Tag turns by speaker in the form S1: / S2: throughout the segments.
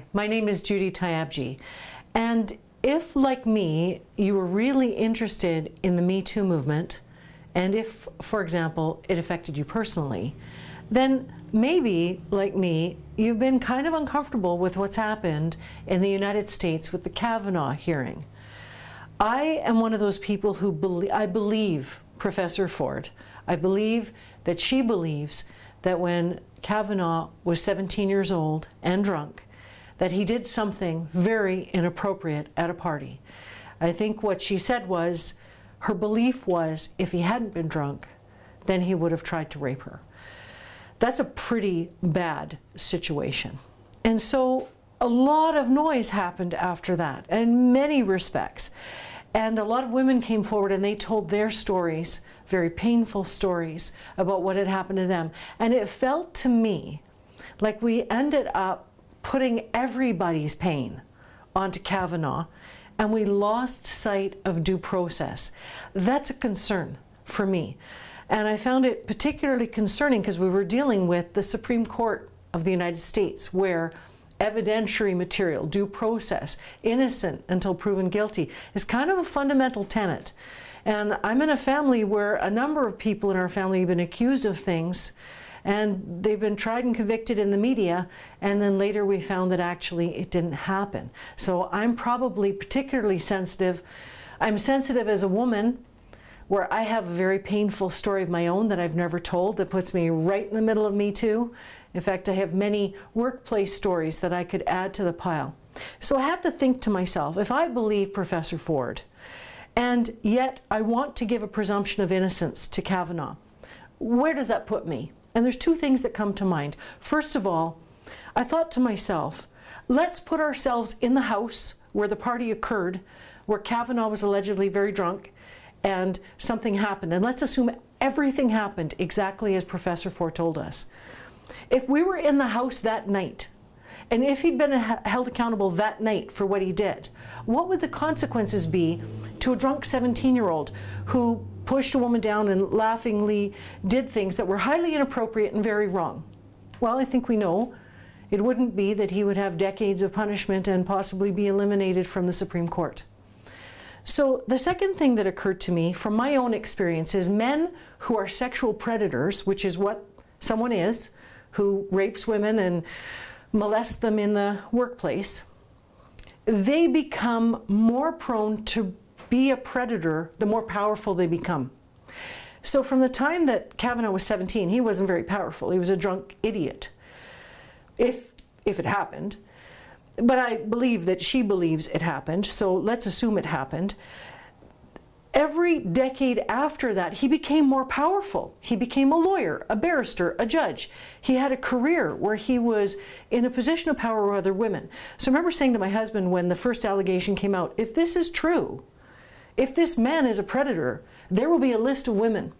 S1: Hi, my name is Judy Tyabji, and if, like me, you were really interested in the Me Too movement, and if, for example, it affected you personally, then maybe, like me, you've been kind of uncomfortable with what's happened in the United States with the Kavanaugh hearing. I am one of those people who I believe Professor Ford. I believe that she believes that when Kavanaugh was 17 years old and drunk, that he did something very inappropriate at a party. I think what she said was, her belief was, if he hadn't been drunk, then he would have tried to rape her. That's a pretty bad situation. And so a lot of noise happened after that, in many respects. And a lot of women came forward and they told their stories, very painful stories, about what had happened to them. And it felt to me like we ended up putting everybody's pain onto Kavanaugh, and we lost sight of due process. That's a concern for me. And I found it particularly concerning because we were dealing with the Supreme Court of the United States, where evidentiary material, due process, innocent until proven guilty, is kind of a fundamental tenet. And I'm in a family where a number of people in our family have been accused of things, and they've been tried and convicted in the media, and then later we found that actually it didn't happen. So I'm probably particularly sensitive. I'm sensitive as a woman, where I have a very painful story of my own that I've never told, that puts me right in the middle of Me Too. In fact, I have many workplace stories that I could add to the pile. So I had to think to myself, if I believe Professor Ford, and yet I want to give a presumption of innocence to Kavanaugh, where does that put me? And there's two things that come to mind. First of all, I thought to myself, let's put ourselves in the house where the party occurred, where Kavanaugh was allegedly very drunk, and something happened. And let's assume everything happened exactly as Professor Ford told us. If we were in the house that night, and if he'd been held accountable that night for what he did, what would the consequences be to a drunk 17-year-old who pushed a woman down and laughingly did things that were highly inappropriate and very wrong? Well, I think we know it wouldn't be that he would have decades of punishment and possibly be eliminated from the Supreme Court. So the second thing that occurred to me from my own experience is men who are sexual predators, which is what someone is, who rapes women and molests them in the workplace, they become more prone to be a predator the more powerful they become. So from the time that Kavanaugh was 17, he wasn't very powerful. He was a drunk idiot, if it happened. But I believe that she believes it happened, so let's assume it happened. Every decade after that, he became more powerful. He became a lawyer, a barrister, a judge. He had a career where he was in a position of power with other women. So I remember saying to my husband when the first allegation came out, if this is true, if this man is a predator, there will be a list of women,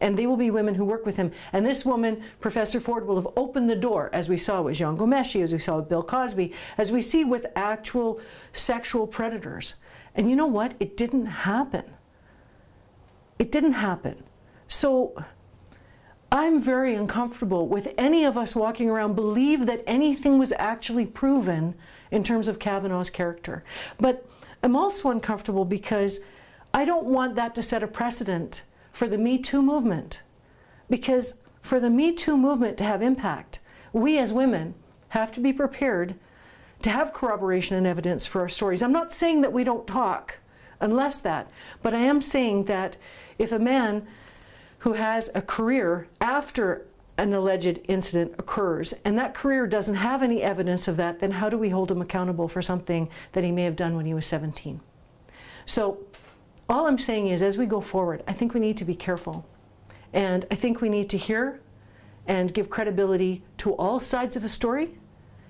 S1: and they will be women who work with him. And this woman, Professor Ford, will have opened the door, as we saw with Jean Gomeshi, as we saw with Bill Cosby, as we see with actual sexual predators. And you know what? It didn't happen. It didn't happen. So I'm very uncomfortable with any of us walking around believe that anything was actually proven in terms of Kavanaugh's character. But I'm also uncomfortable because I don't want that to set a precedent for the Me Too movement. Because for the Me Too movement to have impact, we as women have to be prepared to have corroboration and evidence for our stories. I'm not saying that we don't talk, unless that, but I am saying that if a man who has a career after an alleged incident occurs, and that career doesn't have any evidence of that, then how do we hold him accountable for something that he may have done when he was 17? So all I'm saying is, as we go forward, I think we need to be careful. And I think we need to hear and give credibility to all sides of a story.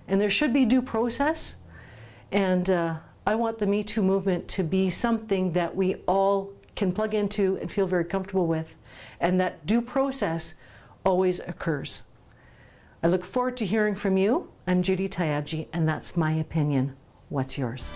S1: And there should be due process. And I want the Me Too movement to be something that we all can plug into and feel very comfortable with. And that due process always occurs. I look forward to hearing from you. I'm Judy Tyabji, and that's my opinion. What's yours?